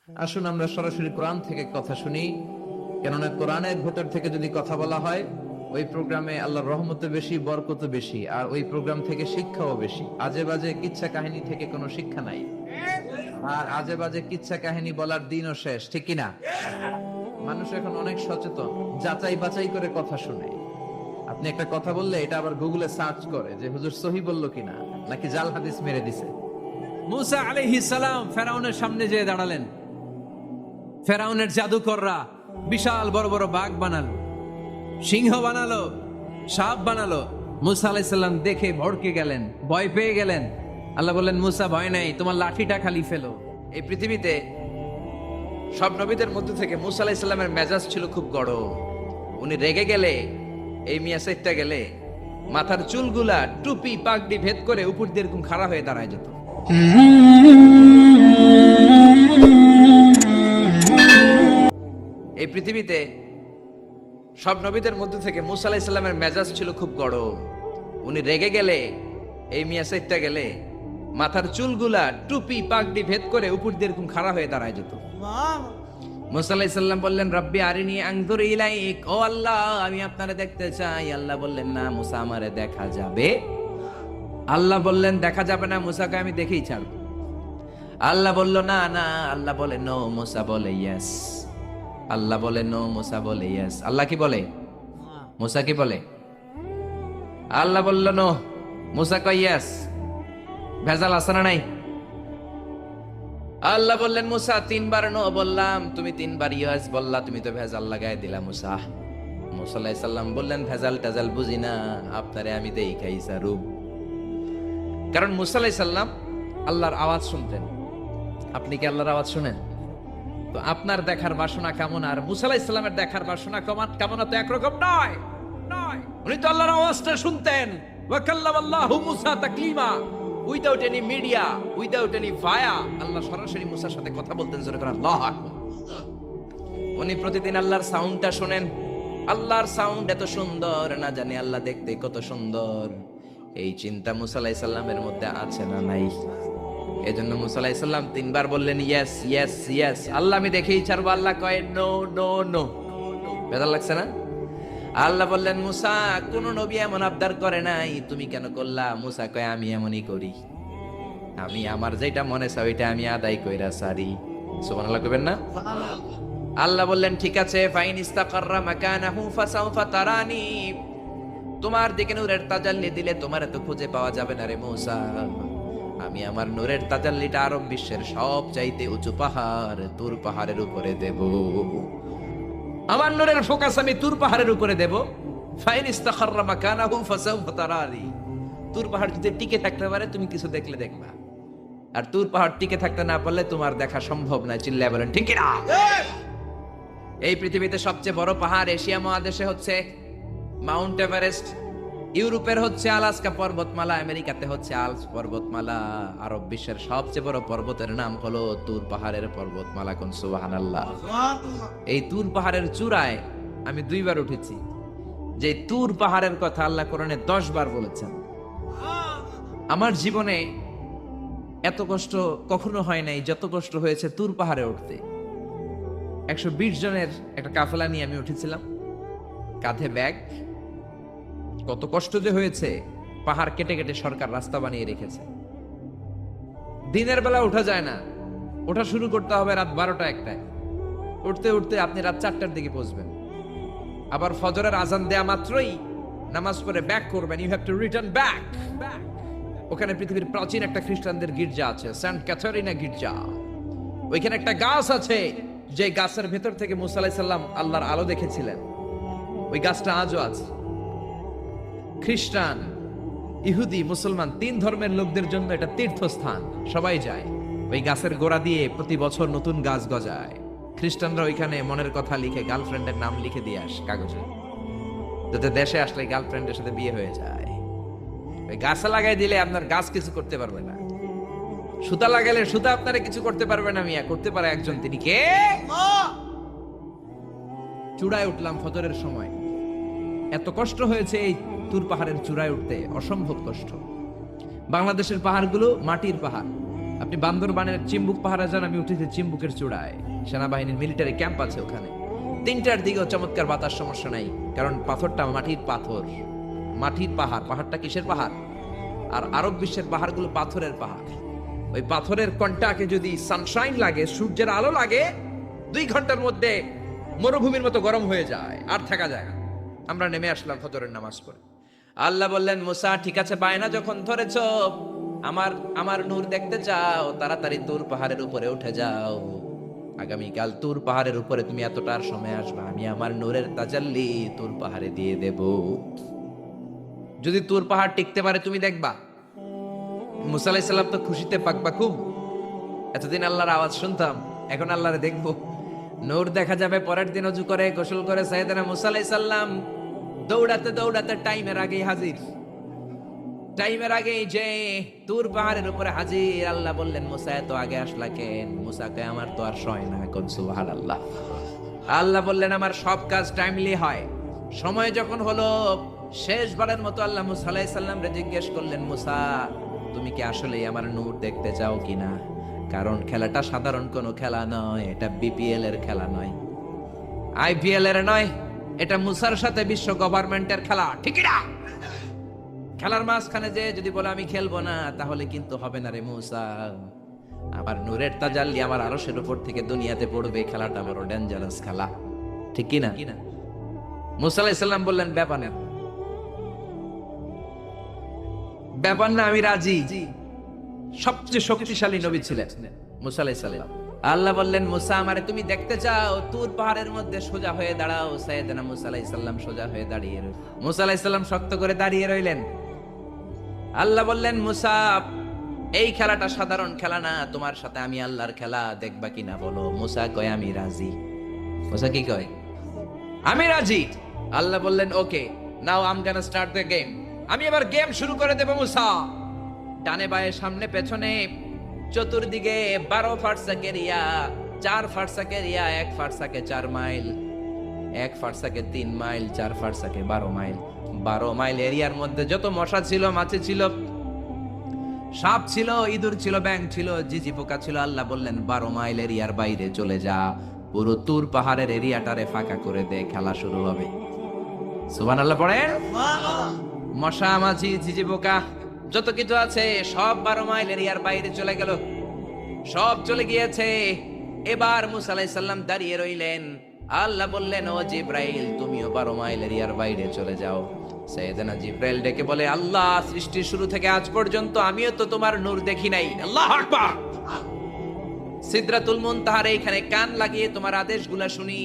আসুন আমরা সরাসরি কোরআন থেকে কথা শুনি, কেননা কোরআনের ভেতর থেকে যদি কথা বলা হয় ওই প্রোগ্রামে আল্লাহর রহমত বেশি, বরকত বেশি, আর ওই প্রোগ্রাম থেকে শিক্ষাও বেশি। আজে বাজে কিচ্ছা কাহিনী থেকে কোনো শিক্ষা নাই, আর আজে বাজে কিচ্ছা কাহিনী বলার দিনও শেষ, ঠিক কিনা? মানুষ এখন অনেক সচেতন, যাচাই বাছাই করে কথা শুনে। আপনি একটা কথা বললে এটা আবার গুগলে সার্চ করে যে হুজুর সহি বললো কিনা, নাকি জাল হাদিস মেরে দিছে। মুসা আলাইহিস সালাম ফেরাউনের সামনে যেয়ে দাঁড়ালেন। ফেরাউনের জাদুকররা বিশাল বড় বড় বাঘ বানালো, সিংহ বানালো, সাপ বানালো। মুসা আলাইহিস সালাম দেখে ভড়কে গেলেন, ভয় পেয়ে গেলেন। আল্লাহ বললেন, মুসা ভয় নাই, তোমার লাঠিটা খালি ফেলো। এই পৃথিবীতে সব নবীদের মধ্যে থেকে মুসা আলাইহিস সালামের মেজাজ ছিল খুব গরম। উনি রেগে গেলে, এই মিয়া সাইটটা গেলে, মাথার চুলগুলা টুপি পাগড়ি ভেদ করে উপর দিয়ে এরকম খাড়া হয়ে দাঁড়ায় যেত। এই পৃথিবীতে সব নবীদের মধ্যে থেকে মুসা আলাইহিস সালামের মেজাজ ছিল খুব গরম। উনি রেগে গেলে, এই মিয়া সাইটটা গেলে, মাথার চুলগুলা টুপি পাগড়ি ভেদ করে উপর দিয়ে এরকম খাড়া হয়ে দাঁড়ায় যেত। মুসা আলাইহিস সালাম বললেন, রব্বি আরিনি আনজুর ইলাইক, ও আল্লাহ আমি আপনারে দেখতে চাই। আল্লাহ বললেন, না মুসা, আমারে দেখা যাবে। আল্লাহ বললেন, দেখা যাবে না। মুসা কয়, আমি দেখেই ছাড়ব। আল্লাহ বলল, না না। আল্লাহ বলে নো, মুসা বলে ইয়েস। আল্লাহ বলে নো, মুসা বলে ইয়েস। আল্লাহ কি বলে? মুসা কি বলে? আল্লাহ বলল নো, মুসা কয় ইয়েস। ভেজাল আছে না নাই? আল্লাহ বললেন, মুসা তিনবার নো বললাম, তুমি তিনবার ইয়েস বললা, তুমি তো ভেজাল লাগাই দিলা মুসা। মুসা আলাইহিস সালাম বললেন, ভেজাল টেজাল বুঝি না, আপনারে আমি দেখাই সারুব। কারণ মুসা আলাইহিস সালাম আল্লাহর আওয়াজ শুনতেন। আপনি কি আল্লাহর আওয়াজ শুনেন? তো আপনার দেখার বাসনা কেমন আর মুসা আলাইহিস সালামের দেখার বাসনা কেমন তো একরকম নয়। উনি তো আল্লাহর আওয়াজটা শুনতেন। ওয়া কাল্লামাল্লাহু মুসা তাকলিমা, without any media, without any via, Allah সরাসরি মুসার সাথে কথা বলতেন। জোরে করে আল্লাহু আকবার। উনি প্রতিদিন আল্লাহর সাউন্ডটা শুনেন। আল্লাহর সাউন্ড এত সুন্দর, না জানি আল্লাহ দেখতে কত সুন্দর। এই চিন্তা মুসা আলাইহিস সালামের মধ্যে আছে না নাই? এজন্য মুসা আলাইহিস সালাম তিনবার বললেন ইয়েস ইয়েস ইয়েস। আল্লাহ আমি দেখেই ছাড়বো। আল্লাহ কয় নো নো নো। বেজার লাগছে না? আল্লাহ বললেন, মুসা কোন নবী এমন আবদার করে নাই, তুমি কেন করলা? মুসা কয়, আমি এমনই করি। আমি আমার যেটা মনে চাই ওইটা আমি আদায় কইরা সারি। সুবহানাল্লাহ কইবেন না? আল্লাহ বললেন, ঠিক আছে, ফাইন ইস্তাকাররা মাকানাহু ফাসাউফা তারানি। তোমার দিকে নূরের তাজাল্লি দিলে তোমার তো খুঁজে পাওয়া যাবে না রে মুসা। আমি আমার নূরের তাজাল্লিটা আরব বিশ্বের সব চাইতে উঁচু পাহাড় তুর পাহাড়ের উপরে দেব। আমার নূরের ফোকাস আমি তুর পাহাড়ের উপরে দেব। ফাইন ইস্তাকাররা মাকানাহু ফাসাউফা তারানি। তুর পাহাড় যদি টিকে থাকতে পারে তুমি কিছু দেখলে দেখবা, আর তুর পাহাড় টিকে থাকতে না পারলে তোমার দেখা সম্ভব না। চিল্লায় বলেন ঠিক না? এই পৃথিবীতে সবচেয়ে বড় পাহাড় এশিয়া মহাদেশে হচ্ছে মাউন্ট এভারেস্ট, ইউরোপের হচ্ছে আলাস্কা পর্বতমালা, আমেরিকাতে হচ্ছে আলস পর্বতমালা, আরব বিশ্বের সবচেয়ে বড় পর্বতের নাম হলো তুর পাহাড়ের পর্বতমালা। কোন সুবহানাল্লাহ। এই তুর পাহাড়ের চূড়ায় আমি 2 বার উঠেছি। যে তুর পাহাড়ের কথা আল্লাহ কোরআনে 10 বার বলেছেন। আমার জীবনে এত কষ্ট কখনো হয় নাই যত কষ্ট হয়েছে তুর পাহাড়ে উঠতে। 120 জনের একটা কাফেলা নিয়ে আমি উঠেছিলাম, কাঁধে ব্যাগ। কত কষ্ট যে হয়েছে। পাহাড় কেটে কেটে সরকার রাস্তা বানিয়ে রেখেছে। দিনের বেলা ওঠা যায় না, ওঠা শুরু করতে হবে রাত 12টা-1টায়। উঠতে উঠতে আপনি রাত 4টার দিকে পৌঁছবেন। আবার ফজরের আজান দেয়া মাত্রই নামাজ পড়ে ব্যাক করবেন। You have to return back. ওখানে পৃথিবীর প্রাচীন একটা খ্রিস্টানদের গির্জা আছে, সেন্ট ক্যাথারিনা গির্জা। ওইখানে একটা গাছ আছে, যে গাছের ভেতর থেকে মুসা আলাইহিস সালাম আল্লাহর আলো দেখেছিলেন। ওই গাছটা আজও আছে। খ্রিস্টান, ইহুদি, মুসলমান 3 ধর্মের লোকদের জন্য এটা তীর্থস্থান। সবাই যায়। ওই গাছের গোড়া দিয়ে প্রতি বছর নতুন গাছ গজায়। খ্রিস্টানরা ওইখানে মনের কথা লিখে গার্লফ্রেন্ডের নাম লিখে দিয়ে আসে কাগজে, যাতে দেশে আসলে গার্লফ্রেন্ডের সাথে বিয়ে হয়ে যায়। ওই গাছে লাগাই দিলে আপনার গাছ কিছু করতে পারবে না। সুতা লাগাইলে সুতা আপনারা কিছু করতে পারবে না। মিয়া করতে পারে একজন, তিনি কে? চূড়ায় উঠলাম ফজরের সময়। এত কষ্ট হয়েছে এই তুর পাহাড়ের চূড়ায় উঠতে, অসম্ভব কষ্ট। বাংলাদেশের পাহাড়গুলো মাটির পাহাড়, আপনি বান্দরবানের চিম্বুক পাহাড়ে যান, আমি উঠেছি চিম্বুকের চূড়ায়, সেনাবাহিনীর মিলিটারি ক্যাম্প আছে ওখানে। 3টার দিকেও চমৎকার বাতাস, সমস্যা নাই, কারণ পাথরটা মাটির পাথর, মাটির পাহাড়। পাহাড়টা কিসের পাহাড়? আর আরব বিশ্বের পাহাড়গুলো পাথরের পাহাড়। ওই পাথরের কন্টাকে যদি সানশাইন লাগে, সূর্যের আলো লাগে, 2 ঘন্টার মধ্যে মরুভূমির মতো গরম হয়ে যায়, আর থাকা যায় না। আমরা নেমে আসলাম ফজরের নামাজ পড়ে। আল্লাহ বললেন, মুসা ঠিক আছে, বায়না যখন ধরেছ, আমার নূর দেখতে চাও, তাড়াতাড়ি তুর পাহাড়ের উপরে উঠে যাও। আগামীকাল তুর পাহাড়ের উপরে তুমি এতটার সময় আসবা, আমি আমার নূরের তাজাল্লি তুর পাহাড়ে দিয়ে দেব। যদি তুর পাহাড় টিকতে পারে তুমি দেখবা। মুসা আলাইহিস সালাম তো খুশিতে পাকপাকুম। এতদিন আল্লাহর আওয়াজ শুনতাম, এখন আল্লাহরে দেখবো, নূর দেখা যাবে। পরের দিন ওযু করে গোসল করে সাইয়েদনা মুসা আলাইহিস সালাম দৌড়াতে দৌড়াতে টাইমের আগেই হাজির। টাইমের আগেই যে তুর পাহাড়ের উপরে হাজির। আল্লাহ বললেন, মুসা এত আগে আসলা কেন? মুসা কয়, আমার তো আর সয় না। কোন সুবহানাল্লাহ। আল্লাহ বললেন, আমার সব কাজ টাইমলি হয়। সময় যখন হলো, শেষবারের মতো আল্লাহ মুসা আলাইহিস সালাম রে জিজ্ঞেস করলেন, মুসা তুমি কি আসলেই আমার নূর দেখতে চাও কিনা? কারণ খেলাটা সাধারণ কোনো খেলা নয়, এটা বিপিএল এর খেলা নয়, আইপিএল এর নয়, এটা মুসার সাথে বিশ্ব গভর্নমেন্টের খেলা, ঠিক না? খেলার মাঝখানে যে যদি বলে আমি খেলবো না, তাহলে কিন্তু হবে না রে মুসা। আমার নূরের তাজাল্লি আমার আরশের উপর থেকে দুনিয়াতে পড়বে, খেলাটা বড় ডেঞ্জারাস খেলা, ঠিক কি না? মুসা আলাইহিস সালাম বললেন, ব্যাপার না, ব্যাপার না, আমি রাজি। সবচেয়ে শক্তিশালী নবী ছিলেন মুসা আলাইহিস সালাম। আল্লাহ বললেন, মুসা আমারে তুমি দেখতে চাও, তুর পাহাড়ের মধ্যে সোজা হয়ে দাঁড়াও। সাইয়েদনা মুসা আলাইহিস সালাম সোজা হয়ে দাঁড়িয়ে রইলেন। মুসা আলাইহিস সালাম শক্ত করে দাঁড়িয়ে রইলেন। আল্লাহ বললেন, মুসা এই খেলাটা সাধারণ খেলা না, তোমার সাথে আমি আল্লাহর খেলা, দেখবা কিনা বলো? মুসা কয়, আমি রাজি। মুসা কি কয়? আমি রাজি। আল্লাহ বললেন, okay, now I am gonna start the game. আমি এবার গেম শুরু করে দেব। মুসা ডানে বায়ে সামনে পেছনে চতুর্দিকে 12 ফারসাক এরিয়া, 4 ফারসাক এরিয়া, 1 ফারসাকে 4 মাইল, 1 ফারসাকে 3 মাইল, 4 ফারসাকে 12 মাইল। 12 মাইল এরিয়ার মধ্যে যত মশা ছিল, মাছি ছিল, সাপ ছিল, ইঁদুর ছিল, ব্যাঙ ছিল, জিজি পোকা ছিল, আল্লাহ বললেন 12 মাইল এরিয়ার বাইরে চলে যা, পুরো তুর পাহাড়ের এরিয়াটারে ফাঁকা করে দে, খেলা শুরু হবে। সুবহানাল্লাহ পড়েন। মশা, মাছি, জিজি পোকা যত কিছু আছে সব 12 মাইল এরিয়ার বাইরে চলে গেল, সব চলে গিয়েছে। এবার মুসা আলাইহিস সালাম দাঁড়িয়ে রইলেন। আল্লাহ বললেন, ও জিব্রাইল, তুমিও 12 মাইল এরিয়ার বাইরে চলে যাও। সাইয়েদনা জিব্রাইল ডেকে বলে, আল্লাহ, সৃষ্টির শুরু থেকে আজ পর্যন্ত আমিও তো তোমার নূর দেখি নাই। আল্লাহু আকবার। সিদরাতুল মুনতাহার এইখানে কান লাগিয়ে তোমার আদেশগুলো শুনি,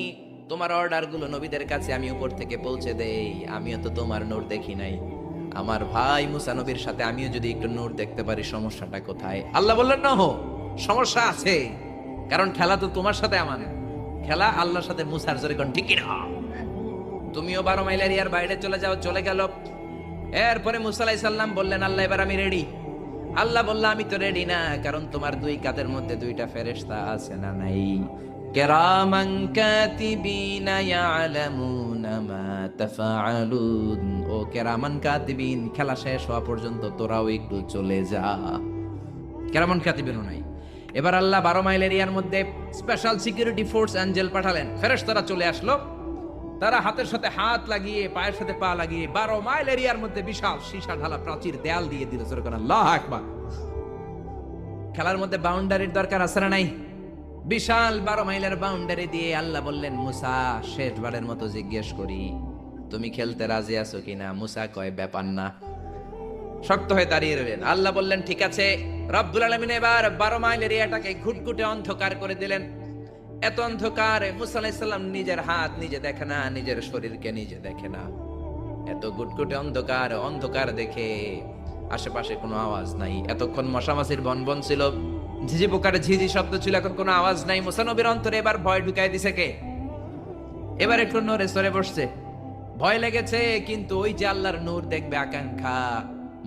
তোমার অর্ডারগুলো নবীদের কাছে আমি উপর থেকে পৌঁছে দেই, আমিও তো তোমার নূর দেখি নাই। আমার ভাই মুসা নবীর সাথে আমিও যদি একটু নূর দেখতে পারি, সমস্যাটা কোথায়? আল্লাহ বললেন, না, সমস্যা আছে, কারণ খেলা তো তোমার সাথে আমার খেলা, আল্লাহর সাথে মুসার। জোরে কোন ঠিক না? তুমিও 12 মাইল এরিয়ার বাইরে চলে যাও। চলে গেল। এরপরে মুসা আলাইহিস সালাম বললেন, আল্লাহ এবার আমি রেডি। আল্লাহ বলল, আমি তো রেডি না, কারণ তোমার 2 কাঁধের মধ্যে 2টা ফেরেশতা আছে না নাই? কিরামান কাতিবিনা ইয়ালামুনা মা তাফআলুন। ও কিরামান কাতিবিন, খেলা শেষ হওয়া পর্যন্ত তোরাও একটু চলে যা। কিরামান কাতিবিনও নাই। এবার আল্লাহ 12 মাইল এরিয়ার মধ্যে স্পেশাল সিকিউরিটি ফোর্স এঞ্জেল পাঠালেন। ফেরেশতারা চলে আসলো। তারা হাতের সাথে হাত লাগিয়ে, পায়ের সাথে পা লাগিয়ে 12 মাইল এরিয়ার মধ্যে বিশাল সীসা ঢালা প্রাচীর দেয়াল দিয়ে দিল। আল্লাহু আকবার। খেলার মধ্যে বাউন্ডারির দরকার আছে না নাই? বিশাল 12 মাইলের বাউন্ডারি দিয়ে আল্লাহ বললেন, মুসা, শেষবারের মতো জিজ্ঞেস করি, তুমি খেলতে রাজি আছো কিনা? মুসা কয়, ব্যাপার না। শক্ত হয়ে দাঁড়িয়ে রইলেন। আল্লাহ বললেন, ঠিক আছে। রব্বুল আলামিন এবার 12 মাইল এরিয়াটাকে ঘুটঘুটে অন্ধকার করে দিলেন। এত অন্ধকার, মুসা আলাইহিস সালাম নিজের হাত নিজে দেখে না, নিজের শরীরকে নিজে দেখে না। এত ঘুটঘুটে অন্ধকার, অন্ধকার দেখে আশেপাশে কোনো আওয়াজ নাই। এতক্ষণ মশামাছির বনবন ছিল, ঝিঝি পোকার ঝিঝি শব্দ ছিল, এখন কোনো আওয়াজ নাই। মুসা নবীর অন্তরে এবার ভয় ঢুকাই দিছে কে? এবার একটু নড়ে সরে বসছে। ভয় লেগেছে, কিন্তু ওই যে আল্লাহর নূর দেখবে আকাঙ্ক্ষা,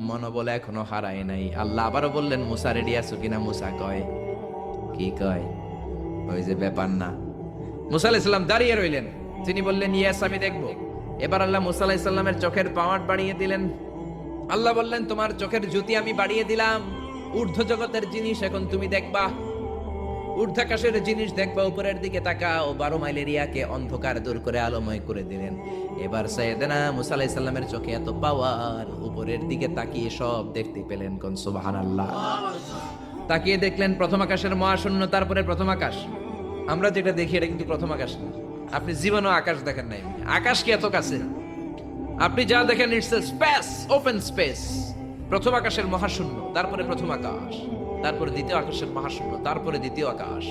মনোবল এখনো হারায় নাই। আল্লাহ আবারও বললেন, মুসা রেডি আছো কিনা? মুসা কয়, কি কয়? ওই যে ব্যাপার না। মুসা আলাইহিস সালাম দাঁড়িয়ে রইলেন। তিনি বললেন, ইয়েস, আমি দেখবো। এবার আল্লাহ মুসা আলাইহিস সালামের চোখের পাওয়ার বাড়িয়ে দিলেন। আল্লাহ বললেন, তোমার চোখের জ্যোতি আমি বাড়িয়ে দিলাম। ঊর্ধ্ব জগতের জিনিস এখন তুমি দেখবা, ঊর্ধ্বাকাশের জিনিস দেখবা, উপরের দিকে তাকাও। 12 মাইল এরিয়াকে অন্ধকার দূর করে আলোময় করে দিলেন। এবার সাইয়েদনা মুসা আলাইহিস সালামের চোখে এত পাওয়ার, উপরের দিকে তাকিয়ে সব দেখতে পেলেন। কোন সুবহানাল্লাহ। তাকিয়ে দেখলেন প্রথম আকাশের মহাশূন্য, তারপরে প্রথম আকাশ। আমরা যেটা দেখি এটা কিন্তু প্রথম আকাশ না। আপনি জীবনও আকাশ দেখেন নাই। আকাশ কি এত কাছে? আপনি যা দেখেন it's a space, open space. প্রথম আকাশের মহাশূন্য, তারপরে প্রথম আকাশ, তারপরে দ্বিতীয় আকাশের মহাশূন্য, তারপরে দ্বিতীয় আকাশ,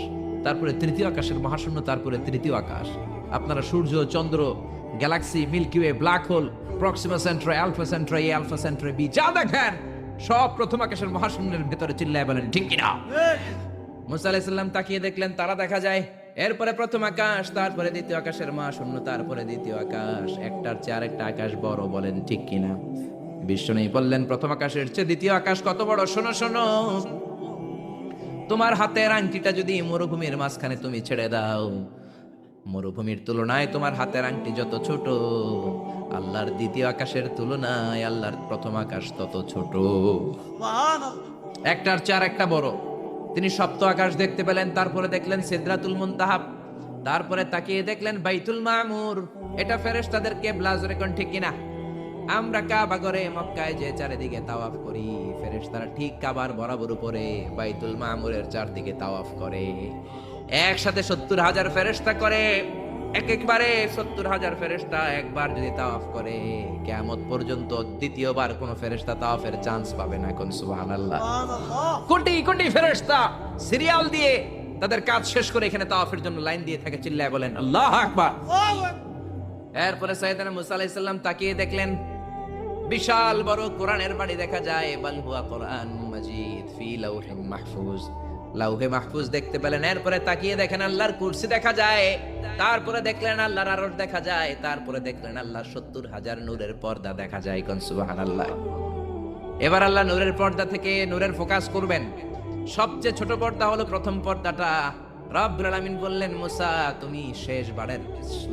তারপরে তৃতীয় আকাশের মহাশূন্য, তারপরে তৃতীয় আকাশ। আপনারা সূর্য, চন্দ্র, galaxy, Milky Way, black hole, Proxima Centauri, Alpha Centauri, Alpha Centauri B, যা দেখেন সব প্রথম আকাশের মহাশূন্যের ভেতরে। চিল্লায় বলেন ঠিক কিনা? মুসা আলাইহিস সালাম তাকিয়ে দেখলেন তারা দেখা যায়। এরপরে প্রথম আকাশ, তারপরে দ্বিতীয় আকাশের মহাশূন্য, তারপরে দ্বিতীয় আকাশ। একটার চেয়ে আরেকটা আকাশ বড়, বলেন ঠিক কিনা? বিষ্ণু বললেন প্রথম আকাশের চেয়ে দ্বিতীয় আকাশ কত বড়? শোনো শোনো, তোমার হাতের আংটিটা যদি মরুভূমির মাঝখানে তুমি ছেড়ে দাও, মরুভূমির তুলনায় তোমার হাতের আংটি যত ছোট, আল্লাহর দ্বিতীয় আকাশের তুলনায় আল্লাহর প্রথম আকাশ তত ছোট। একটার চেয়ে আরেকটা বড়। তিনি সপ্ত আকাশ দেখতে পেলেন, তারপরে দেখলেন সিদরাতুল মুনতাহা, তারপরে তাকিয়ে দেখলেন বাইতুল মামুর। এটা ফেরেশতাদের কিবলা, জোরে কোন ঠিক কিনা? আমরা কাবা ঘরে মক্কায় যে চারিদিকে তাওয়াফ করি, ফেরেশতারা ঠিক কাবার বরাবর উপরে বাইতুল মামুরের চারদিকে তাওয়াফ করে। একসাথে 70,000 ফেরেশতা করে। একবারে 70,000 ফেরেশতা একবার যদি তাওয়াফ করে, কিয়ামত পর্যন্ত দ্বিতীয়বার কোন ফেরেশতা তাওয়াফের চান্স পাবে না। কোন সুবহানাল্লাহ। কোটি কোটি ফেরেশতা সিরিয়াল দিয়ে তাদের কাজ শেষ করে এখানে তাওয়াফের জন্য লাইন দিয়ে থাকে। চিল্লায় বলেন আল্লাহু আকবার। এরপরে সাইয়েদনা মুসা আলাইহিস সালাম তাকিয়ে দেখলেন বিশাল বড় কোরআনের বাড়ি দেখা যায়। বাল হুয়া কোরআন মাজিদ ফি লাউহিন মাহফুজ, লাউহে মাহফুজ দেখতে পেলেন। এরপরে তাকিয়ে দেখেন আল্লাহর কুরসি দেখা যায়, তারপরে দেখলেন আল্লাহর আরশ দেখা যায়, তারপরে দেখলেন আল্লাহর 70,000 নূরের পর্দা দেখা যায়। কোন সুবহানাল্লাহ। এবার আল্লাহ নূরের পর্দা থেকে নূরের ফোকাস করবেন। সবচেয়ে ছোট পর্দা হলো প্রথম পর্দাটা। রব্বুল আলামিন বললেন মুসা, তুমি শেষ বারের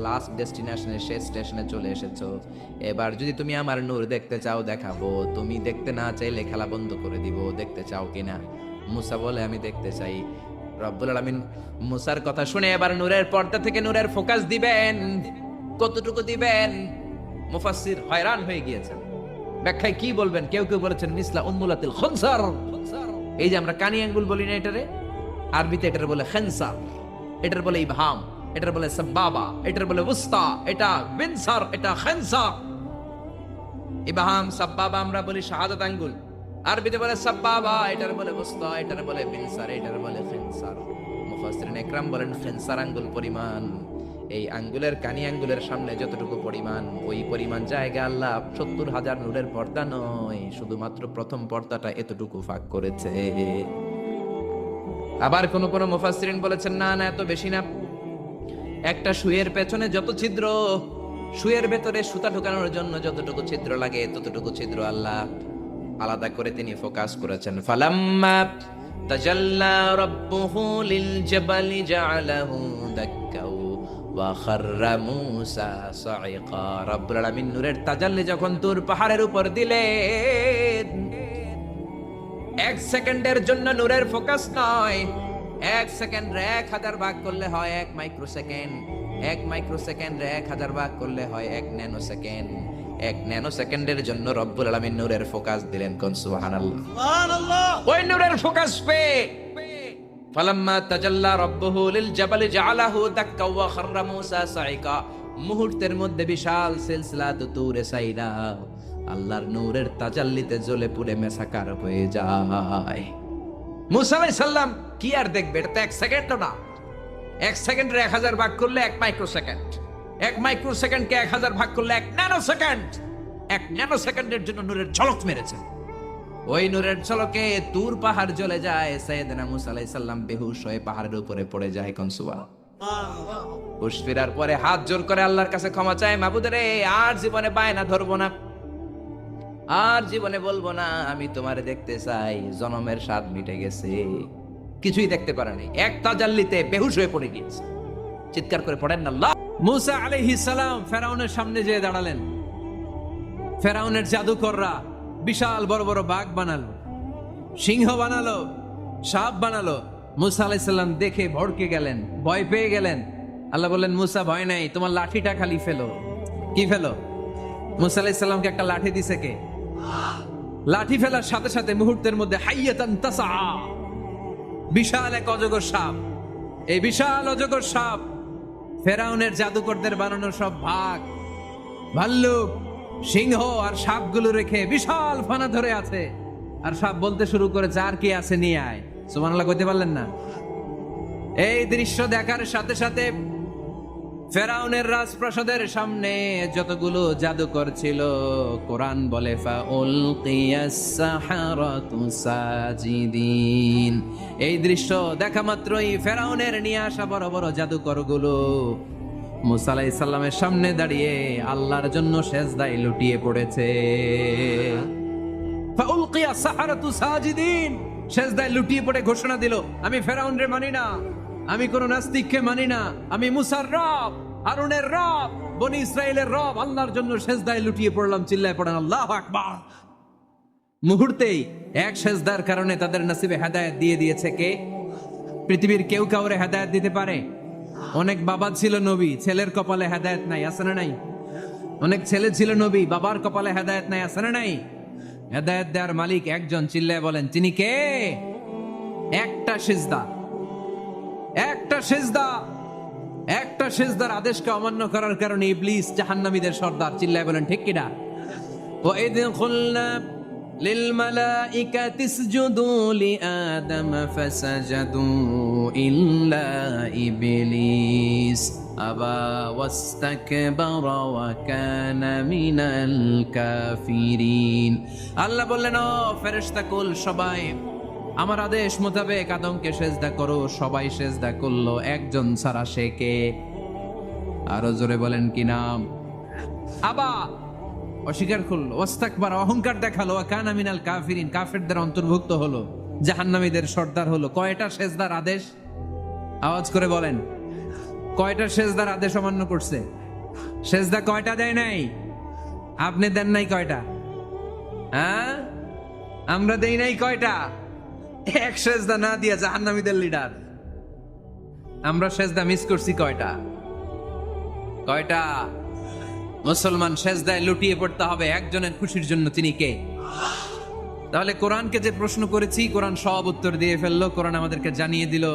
লাস্ট ডেস্টিনেশনে, শেষ স্টেশনে চলে এসেছো। এবার যদি তুমি আমার নূর দেখতে চাও দেখাবো, তুমি দেখতে না চাইলে খেলা বন্ধ করে দিব। দেখতে চাও কিনা? মুসা বলে আমি দেখতে চাই। রব্বুল আলামিন মুসার কথা শুনে এবার নূরের পর্দা থেকে নূরের ফোকাস দিবেন। কতটুকু দিবেন? মুফাসসির হয়রান হয়ে গিয়েছেন। ব্যাখ্যায় কি বলবেন? কেউ কেউ বলেছেন মিসলা উন্মুলাতিল খুনসার। এই যে আমরা কানি আঙ্গুল বলি না, এটারে আরবিতে এটার বলে খেনসার, এটার বলে ইবহাম, এটার বলে সাবাবা, এটার বলে উস্তা, এটা বিনসার, এটা খেনসার। ইবহাম সাবাবা আমরা বলি শাহাদাত আঙ্গুল, আরবিতে বলে সাবাবা, এটার বলে উস্তা, এটার বলে বিনসার, এটার বলে খেনসার। মুফাসসিরিন ইকরাম বলেন খেনসার আঙ্গুল পরিমাণ, এই আঙ্গুলের কানি আঙ্গুলের সামনে যতটুকু পরিমাণ, ওই পরিমাণ জায়গা আল্লাহ 70,000 নূরের পর্দা নয়, শুধুমাত্র প্রথম পর্দাটা এতটুকু ফাঁক করেছে। আবার কোন কোন মুফাসসিরিন বলেছেন না না, এত বেশি না। একটা সুইয়ের পেছনে যত ছিদ্র, সুইয়ের ভেতরে সুতা ঢোকানোর জন্য যতটুকু ছিদ্র লাগে, ততটুকু ছিদ্র আল্লাহ আলাদা করে তিনি ফোকাস করেছেন। ফালাম্মা তাজাল্লা রাব্বুহু লিল জাবালি জাআলাহু দাক্কাও ওয়া খাররা মূসা সাইকা। রব্বুল আলামিন নূরের তাজাল্লি যখন তুর পাহাড়ের উপর দিলেন, 1 সেকেন্ডের জন্য নূরের ফোকাস নয়। 1 সেকেন্ড 1000 ভাগ করলে হয় 1 মাইক্রোসেকেন্ড। 1 মাইক্রোসেকেন্ড 1000 ভাগ করলে হয় 1 ন্যানো সেকেন্ড। 1 ন্যানো সেকেন্ডের জন্য রব্বুল আলামিন নূরের ফোকাস দিলেন। কোন সুবহানাল্লাহ। সুবহানাল্লাহ। ওই নূরের ফোকাস পে ফালাম্মা তাজাল্লা রাব্বুহু লিল জাবালি জাআলাহু দাক্কা ওয়া খাররা মূসা সাইকা। মুহূর্তের মধ্যে বিশাল সিলসিলাত তুরে সাইনা আল্লাহর নূরের তাজাল্লিতে জ্বলে পুড়ে মেসাকার হয়ে যায়। মুসা আলাইহিস সালাম কি আর দেখবে? এটা তো 1 সেকেন্ডও না। 1 সেকেন্ডে 1000 ভাগ করলে 1 মাইক্রোসেকেন্ড। 1 মাইক্রোসেকেন্ডকে 1000 ভাগ করলে 1 ন্যানো সেকেন্ড। 1 ন্যানো সেকেন্ডের জন্য নূরের ঝলক মেরেছে। ওই নূরের ঝলকে তুর পাহাড় জ্বলে যায়। সাইয়েদনা মুসা আলাইহিস সালাম বেহুশ হয়ে পাহাড়ের উপরে পড়ে যায়। কোন সুবহানাল্লাহ। হুশ ফেরার পরে হাত জোর করে আল্লাহর কাছে ক্ষমা চায়, মাবুদ রে, আর জীবনে বায়না ধরবো না, আর জীবনে বলবো না আমি তোমারে দেখতে চাই। জনমের স্বাদ মিটে গেছে, কিছুই দেখতে পারেনি। এক তাজাল্লিতে বেহুশ হয়ে পড়ে গিয়েছে। চিৎকার করে পড়েন না আল্লাহ। মুসা আলাইহিস সালাম ফেরাউনের সামনে যেয়ে দাঁড়ালেন। ফেরাউনের জাদুকররা বিশাল বড় বড় বাঘ বানালো, সিংহ বানালো, সাপ বানালো। মুসা আলাইহিস সালাম দেখে ভড়কে গেলেন, ভয় পেয়ে গেলেন। আল্লাহ বললেন, মুসা ভয় নাই, তোমার লাঠিটা খালি ফেলো। কি ফেলো? মুসা আলাইহিস সালামকে একটা লাঠি দিছে কে? লাঠি ফেলার সাথে সাথে মুহূর্তের মধ্যে হাইয়াতান তাসআ, বিশাল এক অজগর সাপ। এই বিশাল অজগর সাপ ফেরাউনের জাদুকরদের বানানো সব ভাগ, ভাল্লুক, সিংহ আর সাপগুলো রেখে বিশাল ফানা ধরে আছে। আর সাপ বলতে শুরু করেছে, আর কি আছে নিয়ে আয়। সুবহানাল্লাহ কইতে পারলেন না? এই দৃশ্য দেখার সাথে সাথে ফেরাউনের রাজপ্রাসাদের সামনে যতগুলো জাদুকর ছিল, কোরআন বলে ফাউলকিয়াস সাহারাতু সাজিদিন। এই দৃশ্য দেখা মাত্রই ফেরাউনের নিয়ে আসা বড় বড় জাদুকরগুলো মুসা আলাইহিস সালামের সামনে দাঁড়িয়ে আল্লাহর জন্য সেজদায় লুটিয়ে পড়েছে। ফাউলকিয়াস সাহারাতু সাজিদিন, সেজদায় লুটিয়ে পড়ে ঘোষণা দিল, আমি ফেরাউনরে মানি না, আমি কোন নাস্তিককে মানি না, আমি মুসার রব, হারুনের রব, বনি ইসরাইলের রব, আল্লাহর জন্য সেজদায় লুটিয়ে পড়লাম। চিল্লায় পড়েন আল্লাহু আকবার। মুহূর্তেই এক সেজদার কারণে তাদের নসিবে হেদায়েত দিয়ে দিয়েছে কে? পৃথিবীর কেউ কাউরে হেদায়েত দিতে পারে? অনেক বাবা ছিল নবী, ছেলের কপালে হেদায়েত নাই, আছে না নাই? অনেক ছেলে ছিল নবী, বাবার কপালে হেদায়েত নাই, আছে না নাই? হেদায়েত দেওয়ার মালিক একজন, চিল্লায় বলেন তিনি কে? একটা সিজদা, একটা সিজদা, একটা সিজদার আদেশকে অমান্য করার কারণে ইবলিস জাহান্নামীদের সর্দার। চিল্লায় বলেন ঠিক কিনা? ওয়াইদ কুলনা লিল মালাইকাতি ইসজুদু লিআদম ফাসাজাদু ইল্লা ইবলিস আবা ওয়াস্তাকবারা ওয়া কানা মিনাল কাফিরিন। আল্লাহ বললেন, ও ফেরেশতা কুল সবাই আমার আদেশ মোতাবেক আদমকে সেজদা করো। সবাই সেজদা করলো, একজন ছাড়া, সে কে? আরো জোরে বলেন কি নাম? আবা, অস্বীকার করলো, ওয়াস্তাকবার, অহংকার দেখালো, ওয়া কানা মিনাল কাফিরিন, কাফেরদের অন্তর্ভুক্ত হলো, জাহান্নামীদের সর্দার হলো। কয়টা সেজদার আদেশ? আওয়াজ করে বলেন, কয়টা সেজদার আদেশ অমান্য করছে? সেজদা কয়টা দেয় নাই? আপনি দেন নাই কয়টা? হ্যাঁ, আমরা দেই নাই কয়টা? এক সেজদা না দিয়া জাহান্নামীদের লিডার। আমরা সেজদা মিস করছি কয়টা? কয়টা? মুসলমান সেজদায় লুটিয়ে পড়তে হবে একজনের খুশির জন্য, তিনি কে? তাহলে কোরআনকে যে প্রশ্ন করেছি, কোরআন সব উত্তর দিয়ে ফেললো। কোরআন আমাদেরকে জানিয়ে দিল,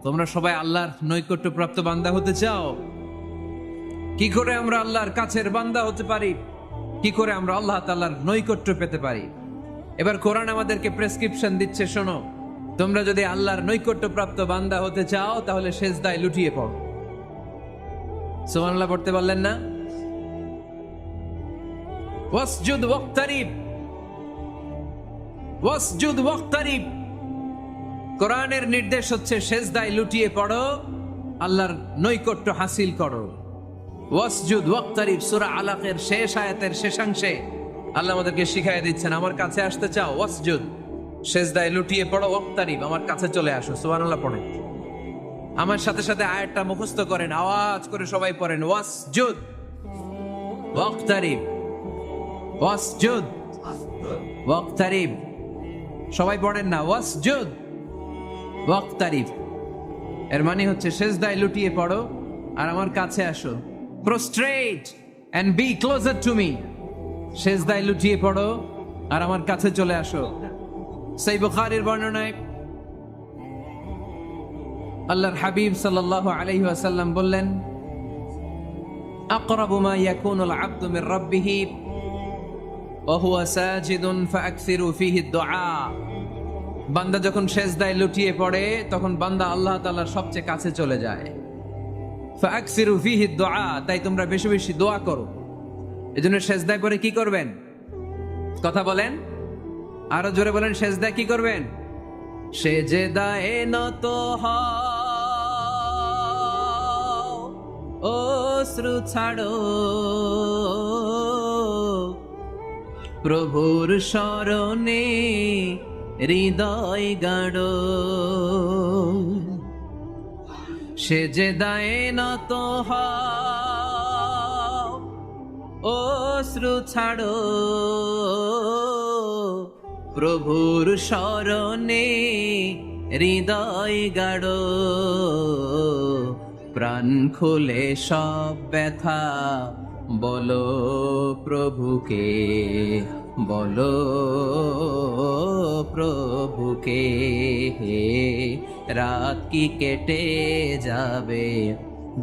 তোমরা সবাই আল্লাহর নৈকট্যপ্রাপ্ত বান্দা হতে চাও? কি করে আমরা আল্লাহর কাছের বান্দা হতে পারি? কি করে আমরা আল্লাহ তাআলার নৈকট্য পেতে পারি? এবার কোরআন আমাদেরকে প্রেসক্রিপশন দিচ্ছে, শোনো, তোমরা যদি আল্লাহর নৈকট্যপ্রাপ্ত বান্দা হতে চাও তাহলে সেজদায় লুটিয়ে পড়ো। সুবহানাল্লাহ পড়তে পারলেন না? ওয়াসজুদ ওয়াক্তারিব, ওয়াসজুদ ওয়াক্তারিব। কোরআনের নির্দেশ হচ্ছে সেজদায় লুটিয়ে পড়ো, আল্লাহর নৈকট্য হাসিল করো। ওয়াসজুদ ওয়াক্তারিব সূরা আলাকের শেষ আয়াতের শেষাংশে আল্লাহ আমাদেরকে শিখাইয়া দিচ্ছেন, আমার কাছে আসতে চাও, ওয়াসজুদ, সেজদায় লুটিয়ে পড়ো, ওয়াক্তারিব, আমার কাছে চলে আসো। সুবহানাল্লাহ পড়েন, আমার সাথে সাথে আয়াতটা মুখস্থ করেন, আওয়াজ করে সবাই পড়েন, ওয়াসজুদ ওয়াক্তারিব, ওয়াসজুদ ওয়াক্তারিব। সবাই পড়েন না, ওয়াসজুদ ওয়াক্তারিব। এর মানে হচ্ছে সেজদায় লুটিয়ে পড়ো আর আমার কাছে আসো। Prostrate and be closer to me. সেজদায় লুটিয়ে পড়ো আর আমার কাছে চলে আসো। সহিহ বুখারীর বর্ণনায় আল্লাহর হাবিব সাল্লাল্লাহু আলাইহি ওয়াসাল্লাম বললেন, আকরাবু মা ইয়াকুনুল আবদু মির রাব্বিহি ওয়া হুয়া সাজিদুন ফাআকসিরু ফীহি দুআ। বান্দা যখন সেজদায় লুটিয়ে পড়ে তখন বান্দা আল্লাহ তাআলার সবচেয়ে কাছে চলে যায়। ফাআকসিরু ফীহি দুআ, তাই তোমরা বেশি বেশি দোয়া করো। এজন্য সেজদায় পড়ে কি করবেন? কথা বলেন, আরো জোরে বলেন, সেজদায় কি করবেন? সেজদায় নত হও, অশ্রু ছাড়ো, প্রভুর শরণে হৃদয় গাড়ো। সেজদায় নত হও, অশ্রু ছাড়ো, প্রভুর শরণে হৃদয় গাড়ো, প্রাণ খুলে সব ব্যথা বলো প্রভুকে, বলো প্রভুকে। রাত কি কেটে যাবে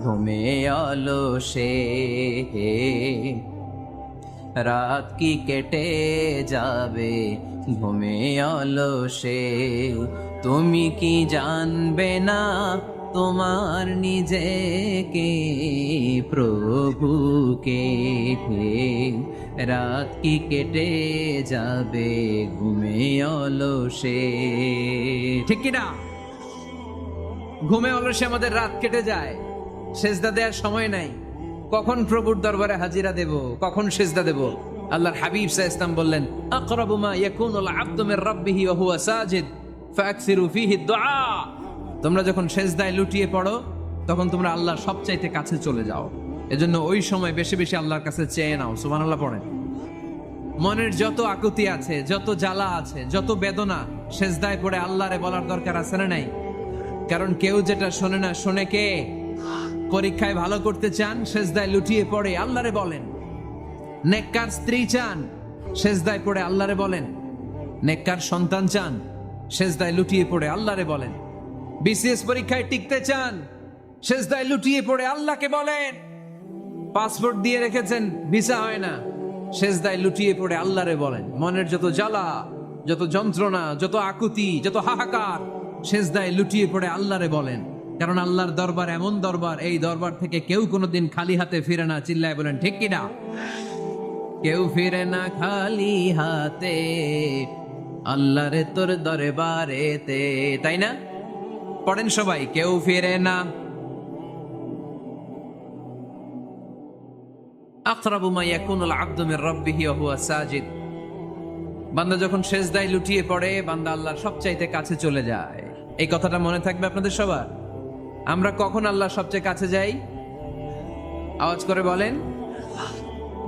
ঘুমে অলসে, রাত কি কেটে যাবে ঘুমে অলসে। তুমি কি জানবে না তোমার নিজেকে প্রভুকে, রাত কি কেটে যাবে ঘুমে অলসে। ঠিক কিনা? ঘুমে অলসে আমাদের রাত কেটে যায়, সেজদা দেওয়ার সময় নাই। কখন প্রভুর দরবারে হাজিরা দেব, কখন সেজদা দেব? আল্লাহর হাবিব সাল্লাল্লাহু আলাইহি ওয়াসাল্লাম বললেন, আকরাবু মা ইয়াকুনুল আবদু মির রাব্বিহি ওয়া হুয়া সাজিদ ফাকসিরু ফীহি দুআ। তোমরা যখন সেজদায় লুটিয়ে পড়ো তখন তোমরা আল্লাহর সবচাইতে কাছে চলে যাও। এজন্য ওই সময় বেশি বেশি আল্লাহর কাছে চেয়ে নাও। সুবহানাল্লাহ পড়েন। মনের যত আকুতি আছে, যত জ্বালা আছে, যত বেদনা, সেজদায় পড়ে আল্লাহরে বলার দরকার আছে না নাই? কারণ কেউ যেটা শোনে না, শোনে কে? পরীক্ষায় ভালো করতে চান, সেজদায় লুটিয়ে পড়ে আল্লাহরে বলেন। নেককার স্ত্রী চান, সেজদায় পড়ে আল্লাহরে বলেন। নেককার সন্তান চান, সেজদায় লুটিয়ে পড়ে আল্লাহরে বলেন। বিসিএস পরীক্ষায় টিকতে চান, সেজদায় লুটিয়ে পড়ে আল্লাহকে বলেন। পাসপোর্ট দিয়ে রেখেছেন, ভিসা হয় না, সেজদায় লুটিয়ে পড়ে আল্লাহরে বলেন। মনের যত জ্বালা, যত যন্ত্রণা, যত আকুতি, যত হাহাকার, সেজদায় লুটিয়ে পড়ে আল্লাহরে বলেন। কারণ আল্লাহর দরবার এমন দরবার, এই দরবার থেকে কেউ কোনোদিন খালি হাতে ফিরে না। চিল্লায় বলেন ঠিক কিনা? কেউ ফিরে না খালি হাতে আল্লাহরে তোর দরবারেতে, তাই না? পড়েন সবাই, কেউ ফিরে না। আকরাবু মা ইয়াকুনুল আবদু মির রাব্বিহি ওয়া হুয়া সাজিদ। বান্দা যখন সেজদায় লুটিয়ে পড়ে, বান্দা আল্লাহর সবচাইতে কাছে চলে যায়। এই কথাটা মনে থাকবে আপনাদের সবার। আমরা কখন আল্লাহর সবচেয়ে কাছে যাই? আওয়াজ করে বলেন।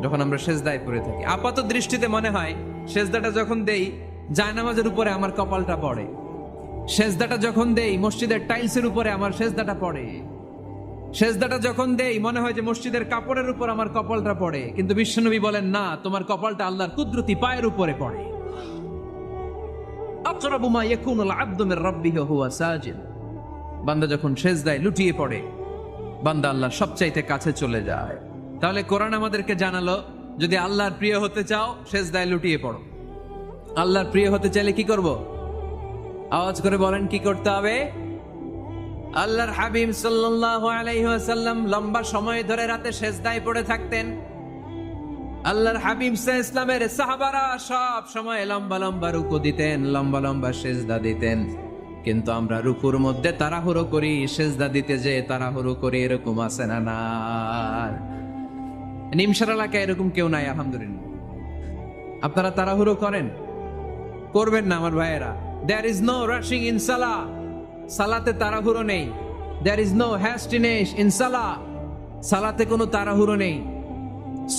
যখন আমরা সেজদায় পড়ে থাকি। আপাত দৃষ্টিতে মনে হয় সেজদাটা যখন দেই জায়নামাজের উপরে আমার কপালটা পড়ে, সেজদাটা যখন দেই মসজিদের টাইলসের উপরে আমার সেজদাটা পড়ে, সেজদাটা যখন দেই মনে হয় যে মসজিদের কাপড়ের উপর আমার কপালটা পড়ে। কিন্তু বিশ্বনবী বলেন না, তোমার কপালটা আল্লাহর কুদরতি পায়ের উপরে পড়ে। আকরাবু মা ইয়াকুনুল আবদু মির রাব্বিহি ওয়া হুয়া সাজিদ। বান্দা যখন সেজদায় লুটিয়ে পড়ে, বান্দা আল্লাহর সবচাইতে কাছে চলে যায়। তাহলে কোরআন আমাদেরকে জানালো, যদি আল্লাহর প্রিয় হতে চাও সেজদায় লুটিয়ে পড়ো। আল্লাহর প্রিয় হতে চাইলে কি করব? আওয়াজ করে বলেন, কি করতে হবে? আল্লাহর হাবিব সাল্লাল্লাহু আলাইহি ওয়াসাল্লাম লম্বা সময় ধরে রাতে সেজদায় পড়ে থাকতেন। আল্লাহর হাবিব সাল্লাল্লাহু আলাইহি ওয়াসাল্লামের সাহাবারা সব সময় লম্বা লম্বা রুকু দিতেন, লম্বা লম্বা সেজদা দিতেন। কিন্তু আমরা রুকুর মধ্যে তাড়াহুড়ো করি, সেজদা দিতে যে তাড়াহুড়ো করি, এরকম আছে না? না, নিমসার এলাকায় এরকম কেউ নাই আলহামদুলিল্লাহ। আপনারা তাড়াহুড়ো করেন? করবেন না আমার ভাইয়েরা। There is no rushing in salah. সালাতে তাড়াহুড়ো নেই। There is no hastiness in salah. সালাতে কোনো তাড়াহুড়ো নেই।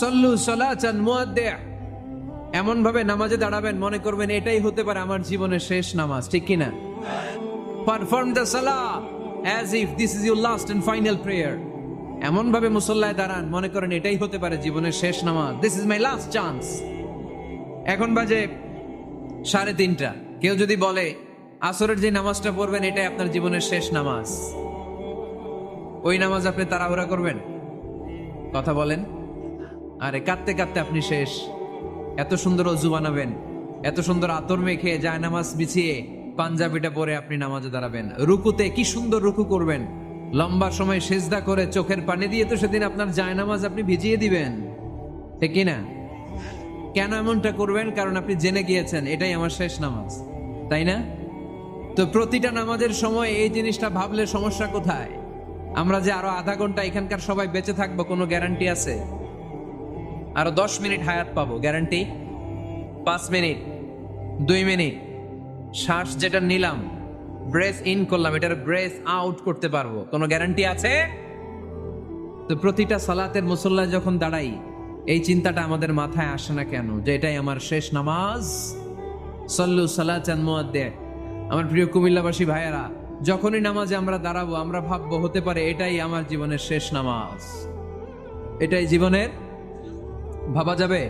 সল্লু সালাতান মুআদ্দিয়া। এমন ভাবে নামাজে দাঁড়াবেন মনে করবেন এটাই হতে পারে আমার জীবনের শেষ নামাজ, ঠিক কিনা? Perform the salah as if this is your last and final prayer. এমন ভাবে মুসল্লায় দাঁড়ান মনে করেন এটাই হতে পারে জীবনের শেষ নামাজ। This is my last chance. এখন বাজে 3:30। কেউ যদি বলে আসরের যে নামাজটা পড়বেন এটাই আপনার জীবনের শেষ নামাজ, ওই নামাজ আপনি তাড়াহুড়া করবেন? কথা বলেন। আরে কাঁদতে কাঁদতে আপনি শেষ। এত সুন্দর ওযু বানাবেন, এত সুন্দর আতর মেখে জায়নামাজ বিছিয়ে পাঞ্জাবিটা পরে আপনি নামাজে দাঁড়াবেন। রুকুতে কি সুন্দর রুকু করবেন, লম্বা সময় সেজদা করে চোখের পানি দিয়ে তো সেদিন আপনার জায়নামাজ আপনি ভিজিয়ে দিবেন, ঠিক কিনা? কেন এমনটা করবেন? কারণ আপনি জেনে গিয়েছেন এটাই আমার শেষ নামাজ, তাই না? তো প্রতিটা নামাজের সময় এই জিনিসটা ভাবলে সমস্যা কোথায়? আমরা যে আরো আধা ঘন্টা এখানকার সবাই বেঁচে থাকবো কোনো গ্যারান্টি আছে? আরো 10 মিনিট হায়াত পাবো, গ্যারান্টি? 5 মিনিট, 2 মিনিট শ্বাস যেটা নিলাম, ব্রেথ ইন করলাম, এটার ব্রেথ আউট করতে পারবো, কোনো গ্যারান্টি আছে? তো প্রতিটা সালাতের মুসল্লায় যখন দাঁড়াই এই চিন্তাটা আমাদের মাথায় আসে না কেন যে এটাই আমার শেষ নামাজ? সল্লু সালাতান মুআদ্দি। আমার প্রিয় কুমিল্লাবাসী ভাইয়েরা, যখনই নামাজে আমরা দাঁড়াবো আমরা ভাববো হতে পারে এটাই আমার জীবনের শেষ নামাজ, এটাই জীবনের, ভাবা যাবে?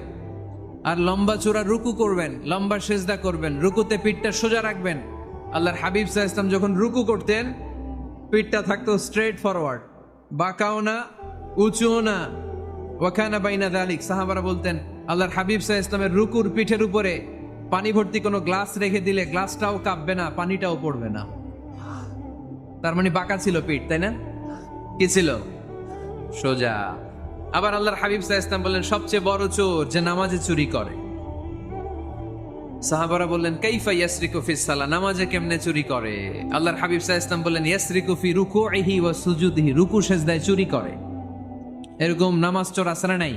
আর লম্বা চূড়া রুকু করবেন, লম্বা সেজদা করবেন, রুকুতে পিঠটা সোজা রাখবেন। আল্লাহর হাবিব সাল্লাল্লাহু আলাইহি ওয়াসাল্লাম যখন রুকু করতেন পিঠটা থাকতো স্ট্রেট ফরওয়ার্ড, বাঁকাও না উঁচুও না। ওয়াকানা বাইনা যালিক। সাহাবারা বলতেন আল্লাহর হাবিব সাল্লাল্লাহু আলাইহি ওয়াসাল্লামের রুকুর পিঠের উপরে পানি ভর্তি কোনো গ্লাস রেখে দিলে গ্লাসটাও কাঁপবে না, পানিটাও পড়বে না। তার মানে বাঁকা ছিল পিঠ, তাই না? কি ছিল? সোজা। আবার আল্লাহর হাবিব সাল্লাল্লাহু আলাইহি ওয়াসাল্লাম বললেন সবচেয়ে বড় চোর যে নামাজে চুরি করে। সাহাবারা বললেন কাইফা ইয়াসরিকু ফিস সালাহ, নামাজে কেমনে চুরি করে? আল্লাহর হাবিব সাল্লাল্লাহু আলাইহি ওয়াসাল্লাম বললেন ইয়াসরিকু ফি রুকুইহি ওয়া সুজুদিহি, রুকু সেজদায় চুরি করে। এরকম নামাজ চোর আছে না নাই?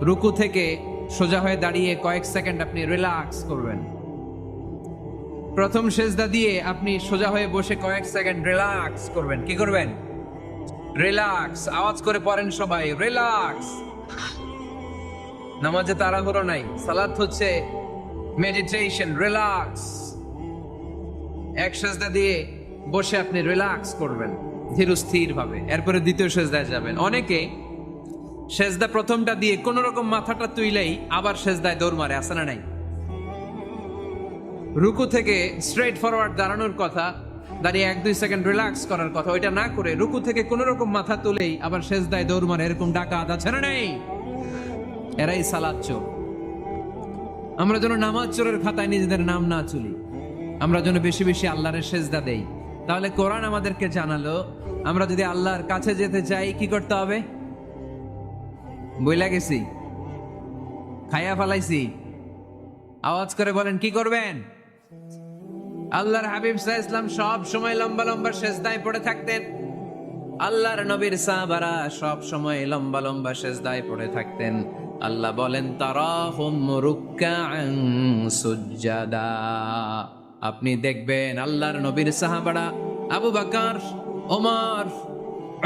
রুকু থেকে সোজা হয়ে দাঁড়িয়ে কয়েক সেকেন্ড আপনি রিল্যাক্স করবেন। প্রথম সেজদা দিয়ে আপনি সোজা হয়ে বসে কয়েক সেকেন্ড রিল্যাক্স করবেন। কি করবেন? রিল্যাক্স। আওয়াজ করে পড়েন সবাই, রিল্যাক্স। নামাজে তাড়াহুড়ো নাই, সালাত হচ্ছে মেডিটেশন, রিল্যাক্স। এক সেজদা দিয়ে বসে আপনি রিল্যাক্স করবেন ধীর স্থির ভাবে, এরপরে দ্বিতীয় সেজদায় যাবেন। অনেকে সেজদা প্রথমটা দিয়ে কোন রকম মাথাটা তুইলেই আবার সেজদায় দৌড় মারে, আছে না নাই? রুকু থেকে স্ট্রেট ফরওয়ার্ড দাঁড়ানোর কথা, দাঁড়িয়ে 1-2 সেকেন্ড রিল্যাক্স করার কথা, ওইটা না করে রুকু থেকে কোন রকম মাথা তুলেই আবার সেজদায় দৌড় মারে, এরকম ডাকাত আছে না নাই? এরাই সালাত চোর। আমরা যেন নামাজ চোরের খাতায় নিজেদের নাম না তুলি, আমরা যেন বেশি বেশি আল্লাহর সেজদা দেই। তাহলে কোরআন আমাদেরকে জানালো আমরা যদি আল্লাহর কাছে যেতে চাই কি করতে হবে? বইলা গেছি, খাইয়া ফালাইছি, আওয়াজ করে বলেন কি করবেন? আল্লাহর হাবিব সাল্লাল্লাহু আলাইহি ওয়াসাল্লাম সব সময় লম্বা লম্বা সেজদায় পড়ে থাকতেন। আল্লাহর নবীর সাহাবারা সব সময় লম্বা লম্বা সেজদায় পড়ে থাকতেন। আল্লাহ বলেন তারাহুম রুকআন সুজদা। আপনি দেখবেন আল্লাহর নবীর সাহাবারা আবু বকর, ওমর,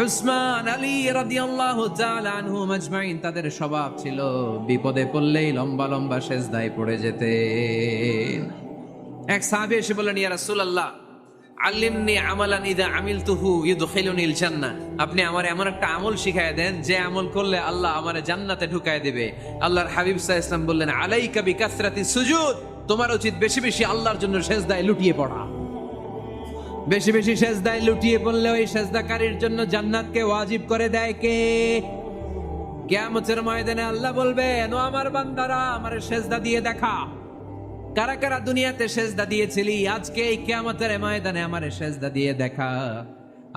উসমান, আলী রাদিয়াল্লাহু তাআলা আনহুম আজমাইন, তাদের স্বভাব ছিল বিপদে পড়লেই লম্বা লম্বা সেজদায় পড়ে যেতেন। এক সাহাবী এসে বললেন ইয়া রাসূলুল্লাহ আল্লিমনি আমালান ইযা আমিলতুহু ইউদখিলুনিল জান্নাহ, আপনি আমার এমন একটা আমল শিখায় দেন যে আমল করলে আল্লাহ আমারে জান্নাতে ঢুকায় দিবে। আল্লাহর হাবিব সাল্লাল্লাহু আলাইহি ওয়াসাল্লাম বললেন আলাইকা বিকাসরাতিস সুজুদ, তোমার উচিত বেশি বেশি আল্লাহর জন্য সেজদায় লুটিয়ে পড়া। বেশি বেশি সেজদায় লুটিয়ে পড়লে ওই সেজদাকারীর জন্য জান্নাতকে ওয়াজিব করে দেয় কে? কিয়ামতের ময়দানে আল্লাহ বলবেন ও আমার বান্দারা আমারে সেজদা দিয়ে দেখা, কারা কারা দুনিয়াতে সেজদা দিয়েছিলি, আজকে এই কিয়ামতের ময়দানে আমারে সেজদা দিয়ে দেখা।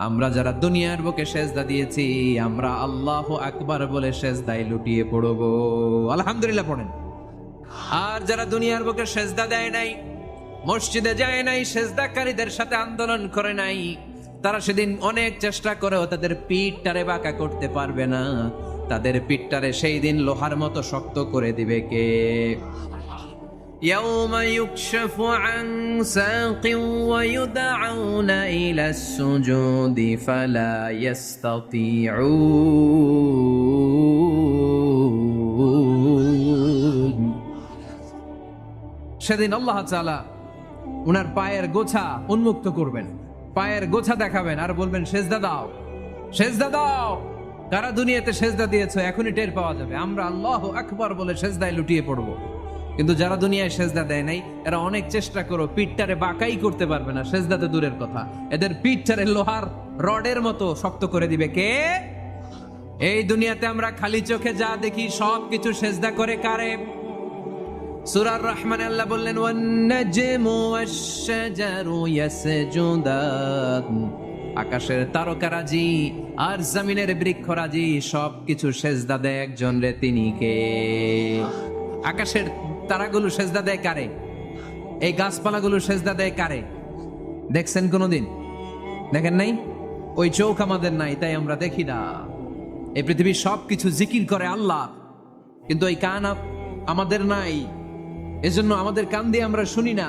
আমরা যারা দুনিয়ার বুকে সেজদা দিয়েছি আমরা আল্লাহু আকবার বলে সেজদায় লুটিয়ে পড়বো, আলহামদুলিল্লাহ পড়েন। আর যারা দুনিয়ার বুকে সেজদা দেয় নাই, মসজিদে যায় নাই, সেজদাকারীদের সাথে আন্দোলন করে নাই, তারা সেদিন অনেক চেষ্টা করেও তাদের পিঠটারে বাঁকা করতে পারবে না। তাদের পিঠটারে সেই দিন লোহার মতো শক্ত করে দিবে কে? يوم يكشف عن ساق ويدعون إلى السجود فلا يستطيعون। সেদিন আল্লাহ তাআলা উনার পায়ের গোছা উন্মুক্ত করবেন, পায়ের গোছা দেখাবেন আর বলবেন সেজদা দাও, সেজদা দাও। কারা দুনিয়াতে সেজদা দিয়েছো এখনই টের পাওয়া যাবে। আমরা আল্লাহু আকবার বলে সেজদায় লুটিয়ে পড়বো, কিন্তু যারা দুনিয়ায় সেজদা দেয় নাই এরা অনেক চেষ্টা করো পিঠটারে বাঁকাই করতে পারবে না, সেজদাতে দূরের কথা, এদের পিঠটারে লোহার রডের মতো শক্ত করে দিবে কে? এই দুনিয়াতে আমরা খালি চোখে যা দেখি সব কিছু সেজদা করে কারে? সূরা আর-রহমানে আল্লাহ বললেন ওয়ান নাজমু ওয়াশ-শাজারু ইয়াসজুদান, আকাশের তারকারাজি আর জমিনের বৃক্ষরাজি সব কিছু সেজদা দেয় একজন রে, তিনি কে? আকাশের তারাগুলো সেজদা দেয় কারে? এই গাছপালাগুলো সেজদা দেয় কারে? দেখছেন কোনোদিন? দেখেন নাই? ওই চোখ আমাদের নাই তাই আমরা দেখি না। এই পৃথিবীর সবকিছু জিকির করে আল্লাহ, কিন্তু এই কান আমাদের নাই, এজন্য আমাদের কান দিয়ে আমরা শুনি না।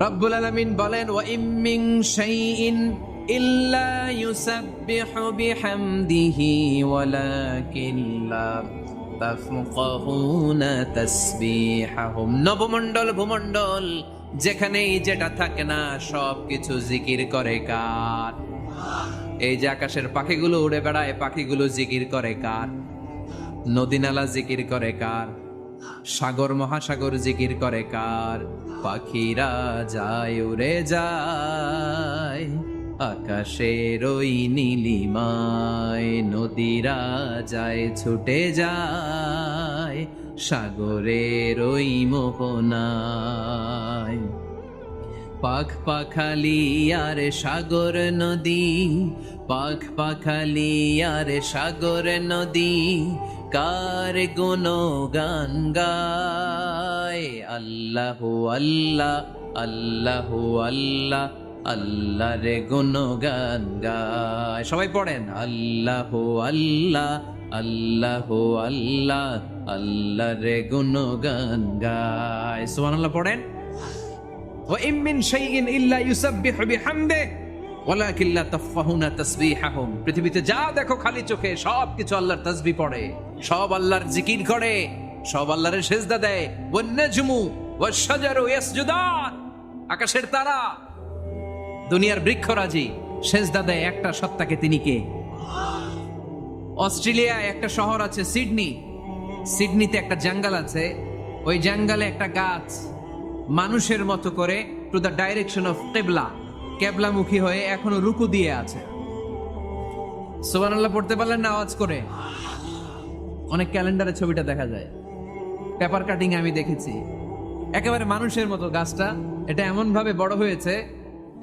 রব্বুল আলামিন বলেন ওয়া ইম মিন শাইইন ইল্লা ইউসাব্বিহু বিহামদিহি ওয়ালাকিন লা তাফকাহুনা তাসবিহাহুম। নবমণ্ডল ভূমণ্ডল যেখানেই যেটা থাকে না সবকিছু জিকির করে কার? এই যে আকাশের পাখিগুলো উড়ে বেড়ায়, পাখিগুলো জিকির করে কার? নদী নালা জিকির করে কার? সাগর মহাসাগর জিকির করে কার? পাখিরা যায় উড়ে যায় আকাশের ওই নীলিমায়, নদীরা যায় ছুটে যায় সাগরের ওই মোহনায়। পাখ পাখালি আর সাগর নদী, পাখ পাখালি আর সাগর নদী, কার গুণগান গায়? আল্লাহ আল্লাহ আল্লাহ আল্লাহ, আল্লাহর গুণগান গায়। সবাই পড়েন আল্লাহ আল্লাহ আল্লাহ আল্লাহ, আল্লাহর গুণগান গায়। সুবহানাল্লাহ পড়েন। ওয়া ইম মিন শাইইন ইল্লা ইউসাব্বিহু বিহামদিহি ওয়ালাকিন লা তাফকাহুনা তাসবিহাহুম। পৃথিবীতে যা দেখো খালি চোখে সব কিছু আল্লাহর তাসবিহ পড়ে, সব আল্লাহর জিকির করে, সব আল্লাহর সিজদা দেয়। One নাজমু wash শাজারু ইয়াসজুদান। আকাশের তারা, দুনিয়ার বৃক্ষরাজি সিজদা দেয় একটা সত্তাকে। তিনি কে? অস্ট্রেলিয়ায় একটা শহর আছে সিডনি, সিডনিতে একটা জঙ্গল আছে। ওই জঙ্গলে একটা গাছ মানুষের মতো করে টু দ্য ডাইরেকশন অফ কিবলা, কেবলামুখী হয়ে এখনো রুকু দিয়ে আছে। সুবহানাল্লাহ পড়তে পারলেন না আওয়াজ করে? অনেক ক্যালেন্ডারে ছবিটা দেখা যায়, পেপার কাটিং আমি দেখেছি। একেবারে মানুষের মতো গাছটা। এটা এমন ভাবে বড় হয়েছে,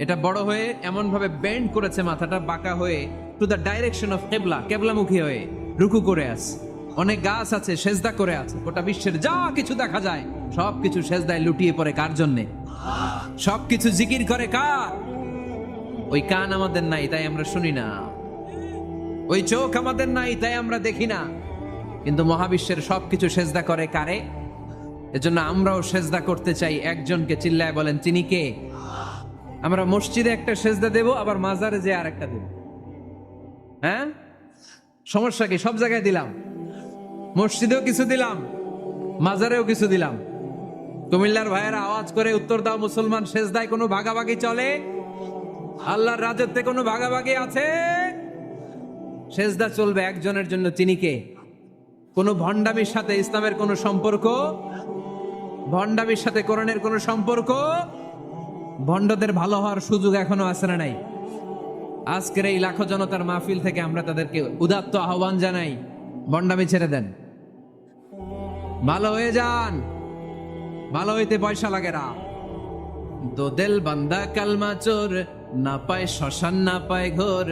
এটা বড় হয়ে এমন ভাবে বেন্ড করেছে মাথাটা বাঁকা হয়ে টু দ্য ডাইরেকশন অফ কিবলা, কেবলামুখী হয়ে রুকু করে আছে। অনেক গাছ আছে সেজদা করে আছে। গোটা বিশ্বের যা কিছু দেখা যায় সবকিছু সেজদায় লুটিয়ে পড়ে কার জন্যে? সবকিছু জিকির করে কার? ওই কান আমাদের নাই তাই আমরা শুনি না, ওই চোখ আমাদের নাই তাই আমরা দেখি না, কিন্তু মহাবিশ্বের সবকিছু সেজদা করে কারে? এজন্য আমরাও সেজদা করতে চাই একজনকে। চিল্লায় বলেন তিনি কে? আমরা মসজিদে একটা সেজদা দেব, আবার মাজারে যে আর একটা দেব। হ্যাঁ, সমস্যা কি? সব জায়গায় দিলাম, মসজিদেও কিছু দিলাম, মাজারেও কিছু দিলাম। কুমিল্লার ভাইয়েরা আওয়াজ করে উত্তর দাও, মুসলমান সেজদায় কোনো ভাগাভাগি চলে? আল্লাহর রাজত্বে কোনো ভাগাভাগি আছে? সেজদা চলবে একজনের জন্য। তিনি কে? কোনো ভণ্ডামির সাথে ইসলামের কোনো সম্পর্ক? ভণ্ডামির সাথে কোরআনের কোনো সম্পর্ক? ভণ্ডদের ভালো হওয়ার সুযোগ এখনো আছে না নাই? আজকের এই লাখো জনতার মাহফিল থেকে আমরা তাদেরকে উদাত্ত আহ্বান জানাই, ভণ্ডামি ছেড়ে দেন, ভালো হয়ে যান। ভালো হইতে পয়সা লাগে না। দোদেল বান্দা কালমা চোর, না পায় শ্মশান না পায় ঘোর,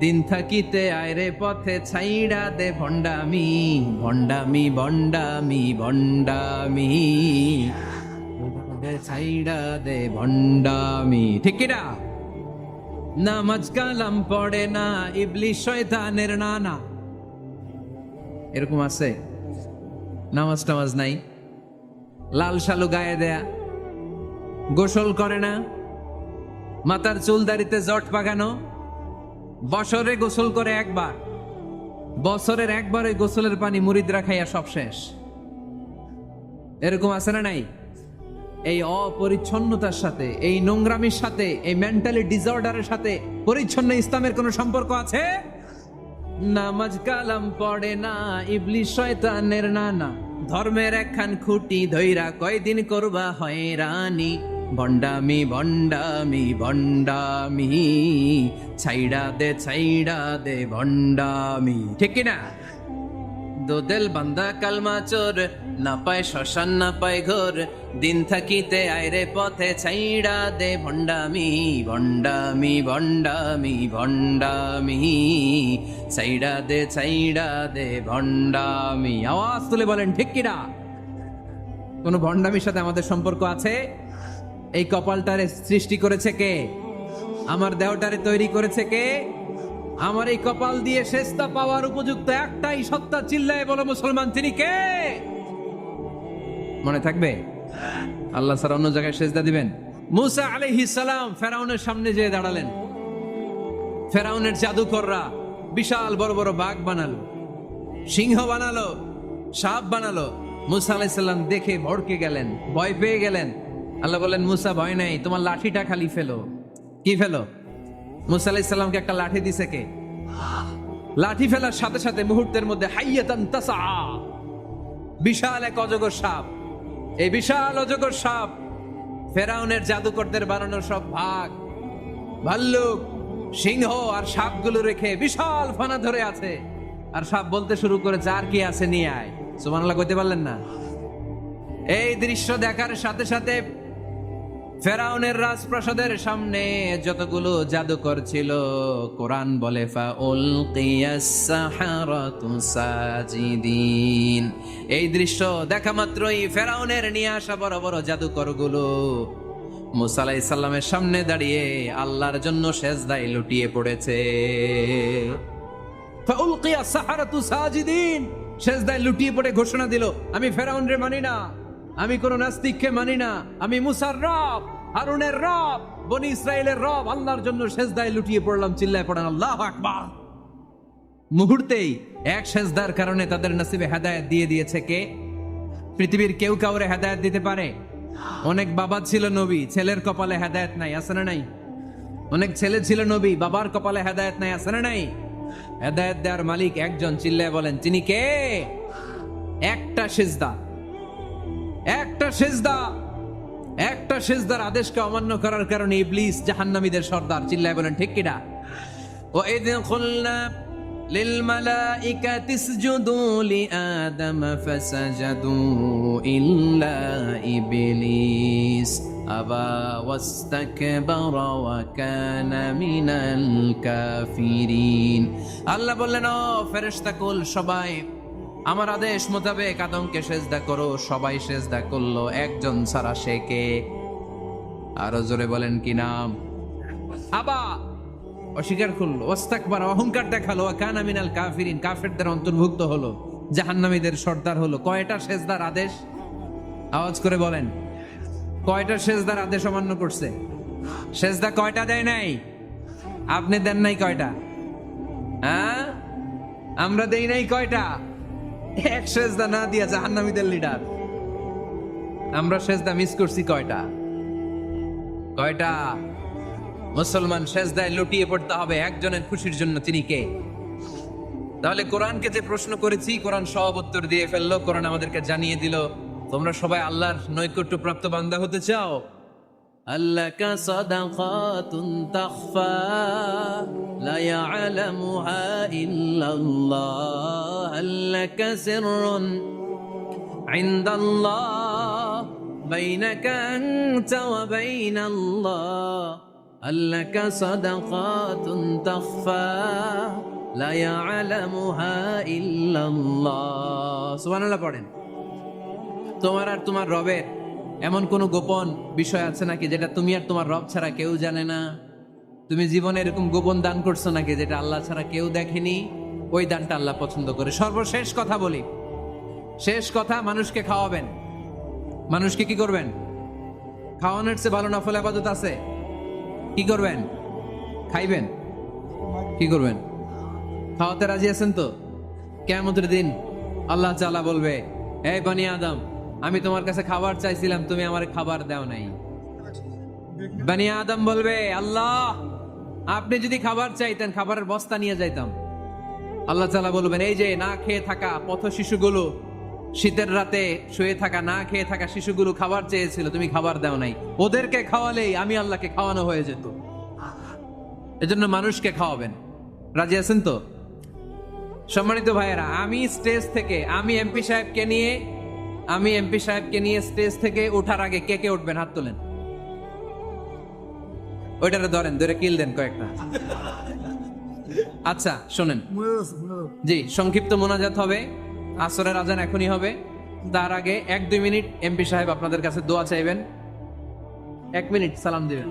দিন থাকিতে আয়রে পথে ছাইড়া দে ভণ্ডামি, ভণ্ডামি ভণ্ডামি ভণ্ডামি, ছাইড়া দে ভণ্ডামি। ঠিক কিনা? নামাজ কালাম পড়ে না, ইবলিশ শয়তানের নানা। এরকম আছে? নামাজ টামাজ নাই, লাল শালু গায়ে দেয়া, গোসল করে না, মাথার চুল দাড়িতে জট পাকানো, বছরে গোসল করে একবার, বছরের একবারে গোসলের পানি মুরিদরা খাইয়া সব শেষ। এরকম আছে না নাই? এই অপরিচ্ছন্নতার সাথে, এই নোংরামির সাথে, এই মেন্টালি ডিসঅর্ডারের সাথে পরিচ্ছন্ন ইসলামের কোনো সম্পর্ক আছে? নামাজ কালাম পড়ে না, ইবলিশ শয়তানের নানা, ধর্মের একখান খুঁটি ধইরা কয়দিন করবা হয়রানি, ভণ্ডামি ভণ্ডামি ভণ্ডামি, ছাইড়া দে ভণ্ডামি। ঠিক কিনা? দোদেল বান্দা কালমা চোর, না পায় শ্মশান না পায় ঘোর, দিন থাকিতে আয়রে পথে ছাইড়া দে ভণ্ডামি, ভণ্ডামি ভণ্ডামি ভণ্ডামি, ছাইড়া দে ভণ্ডামি। আওয়াজ তুলে বলেন ঠিক কিনা? কোন ভণ্ডামির সাথে আমাদের সম্পর্ক আছে? এই কপালটারে সৃষ্টি করেছে কে? আমার দেহটারে তৈরি করেছে কে? আমার এই কপাল দিয়ে সেজদা পাওয়ার উপযুক্ত একটাই সত্তা। চিল্লায় বলো মুসলমান, তিনি কে? মনে থাকবে? আল্লাহ ছাড়া অন্য জায়গায় সেজদা দিবেন? মুসা আলাইহিস সালাম ফেরাউনের সামনে যেয়ে দাঁড়ালেন। ফেরাউনের জাদুকররা বিশাল বড় বড় বাঘ বানালো, সিংহ বানালো, সাপ বানালো। মুসা আলাইহিস সালাম দেখে ভড়কে গেলেন, ভয় পেয়ে গেলেন। আল্লাহ বললেন, মুসা ভয় নাই, তোমার লাঠিটা খালি ফেলো। কি ফেলো? মুসা আলাইহিস সালামকে একটা লাঠি দিছে কে? লাঠি ফেলার সাথে সাথে মুহূর্তের মধ্যে হাইয়াতান তাসা, বিশাল এক অজগর সাপ। এই বিশাল অজগর সাপ ফেরাউনের জাদুকরদের বানানো সব ভাগ, ভাল্লুক, সিংহ আর সাপগুলো রেখে বিশাল ফানা ধরে আছে। আর সাপ বলতে শুরু করেছে, আর কি আছে নিয়ে আয়। সুবহানাল্লাহ কইতে পারলেন না? এই দৃশ্য দেখার সাথে সাথে ফেরাউনের রাজপ্রাসাদের সামনে যতগুলো জাদুকর ছিল, কোরআন বলে ফাউলকিয়াস সাহারাতু সাজিদিন। এই দৃশ্য দেখা মাত্রই ফেরাউনের নিয়ে আসা বড় বড় জাদুকরগুলো মুসা আলাইহিস সালামের সামনে দাঁড়িয়ে আল্লাহর জন্য সেজদায় লুটিয়ে পড়েছে। ফাউলকিয়াস সাহারাতু সাজিদিন, সেজদায় লুটিয়ে পড়ে ঘোষণা দিল, আমি ফেরাউনরে মানি না, আমি কোন নাস্তিককে মানি না, আমি মুসার রব, হারুনের রব, বনি ইসরাইলের রব, আল্লাহর জন্য সেজদায় লুটিয়ে পড়লাম। চিল্লায় পড়েন আল্লাহু আকবার। মুহূর্তেই এক সেজদার কারণে তাদের নসিবে হেদায়েত দিয়ে দিয়েছে কে? পৃথিবীর কেউ কাউরে হেদায়েত দিতে পারে? অনেক বাবা ছিল নবী, ছেলের কপালে হেদায়েত নাই, আছে না নাই? অনেক ছেলে ছিল নবী, বাবার কপালে হেদায়েত নাই, আছে না নাই? হেদায়েত দেওয়ার মালিক একজন, চিল্লায় বলেন তিনি কে? একটা সিজদা, একটা সিজদা, একটা সিজদার আদেশকে অমান্য করার কারণে ইবলিস জাহান্নামীদের সর্দার। চিল্লায় বলেন ঠিক কিনা? ওয়া ইয কুলনা লিল মালাইকাতি ইসজুদু লিআদম ফাসাজাদু ইল্লা ইবলিস আবা ওয়াস্তাকবারা ওয়া কানা মিনাল কাফিরিন। আল্লাহ বললেন, ও ফেরেশতাকুল সবাই আমার আদেশ মোতাবেক আদমকে সেজদা করো। সবাই সেজদা করলো, একজন ছাড়া, সে কে? আরো জোরে বলেন কি নাম? আবা, অস্বীকার করলো, ওয়াস্তাকবারা, অহংকার দেখালো, ওয়া কানা মিনাল কাফিরিন, কাফেরদের অন্তর্ভুক্ত হলো, জাহান্নামীদের সর্দার হলো। কয়টা সেজদার আদেশ? আওয়াজ করে বলেন, কয়টা সেজদার আদেশ অমান্য করছে? সেজদা কয়টা দেয় নাই? আপনি দেন নাই কয়টা? হ্যাঁ, আমরা দেই নাই কয়টা? এক সেজদা না দিয়া জাহান্নামীদের লিডার। আমরা সেজদা মিস করছি কয়টা? কয়টা? মুসলমান সেজদায় লুটিয়ে পড়তে হবে একজনের খুশির জন্য, তিনি কে? তাহলে কোরআনকে যে প্রশ্ন করেছি, কোরআন সব উত্তর দিয়ে ফেললো। কোরআন আমাদেরকে জানিয়ে দিল, তোমরা সবাই আল্লাহর নৈকট্য প্রাপ্ত বান্দা হতে চাও? আল্লাকা সাদাকাতুন তাখফা লা ইয়ালামুহা ইল্লাল্লাহ, আল্লাকা সিররুন ইনদাল্লাহ বাইনাকা আনতা ওয়া বাইনাল্লাহ, আল্লাকা সাদাকাতুন তাখফা লা ইয়ালামুহা ইল্লাল্লাহ। সুবহানাল্লাহ পড়েন। তোমার আর তোমার রবের এমন কোন গোপন বিষয় আছে নাকি যেটা তুমি আর তোমার রব ছাড়া কেউ জানে না? তুমি জীবনে এরকম গোপন দান করছো নাকি যেটা আল্লাহ ছাড়া কেউ দেখেনি? ওই দানটা আল্লাহ পছন্দ করে। সর্বশেষ কথা বলি, শেষ কথা, মানুষকে খাওয়াবেন। মানুষকে কি করবেন? খাওয়ানোর চেয়ে ভালো নফল ইবাদত আছে? কি করবেন? খাইবেন। কি করবেন? খাওয়াতে রাজি আছেন তো? কিয়ামতের দিন আল্লাহ তাআলা বলবে, এই বনি আদম, আমি তোমার কাছে খাবার চাইছিলাম, তুমি আমার খাবার দাও নাই। বনি আদম বলবে, আল্লাহ আপনি যদি খাবার চাইতেন খাবারের বস্তা নিয়ে যাইতাম। আল্লাহ তাআলা বলবেন, এই যে না খেয়ে থাকা পথ শিশুগুলো, শীতের রাতে শুয়ে থাকা না খেয়ে থাকা শিশুগুলো খাবার চেয়েছিল, তুমি খাবার দাও নাই। ওদেরকে খাওয়ালেই আমি আল্লাহকে খাওয়ানো হয়ে যেত। এজন্য মানুষকে খাওয়াবেন। রাজি আছেন তো? সম্মানিত ভাইয়েরা, আমি স্টেজ থেকে, আমি এমপি সাহেবকে নিয়ে স্টেজ থেকে ওঠার আগে কে কে উঠবেন? হাত তোলেন। ওইটারে ধরেন, ধরে কিল দেন কয়েকটা। আচ্ছা শোনেন, জি, সংক্ষিপ্ত মোনাজাত হবে, আসরের আজান এখনই হবে। তার আগে 1-2 মিনিট এমপি সাহেব আপনাদের কাছে দোয়া চাইবেন। 1 মিনিট সালাম দিবেন।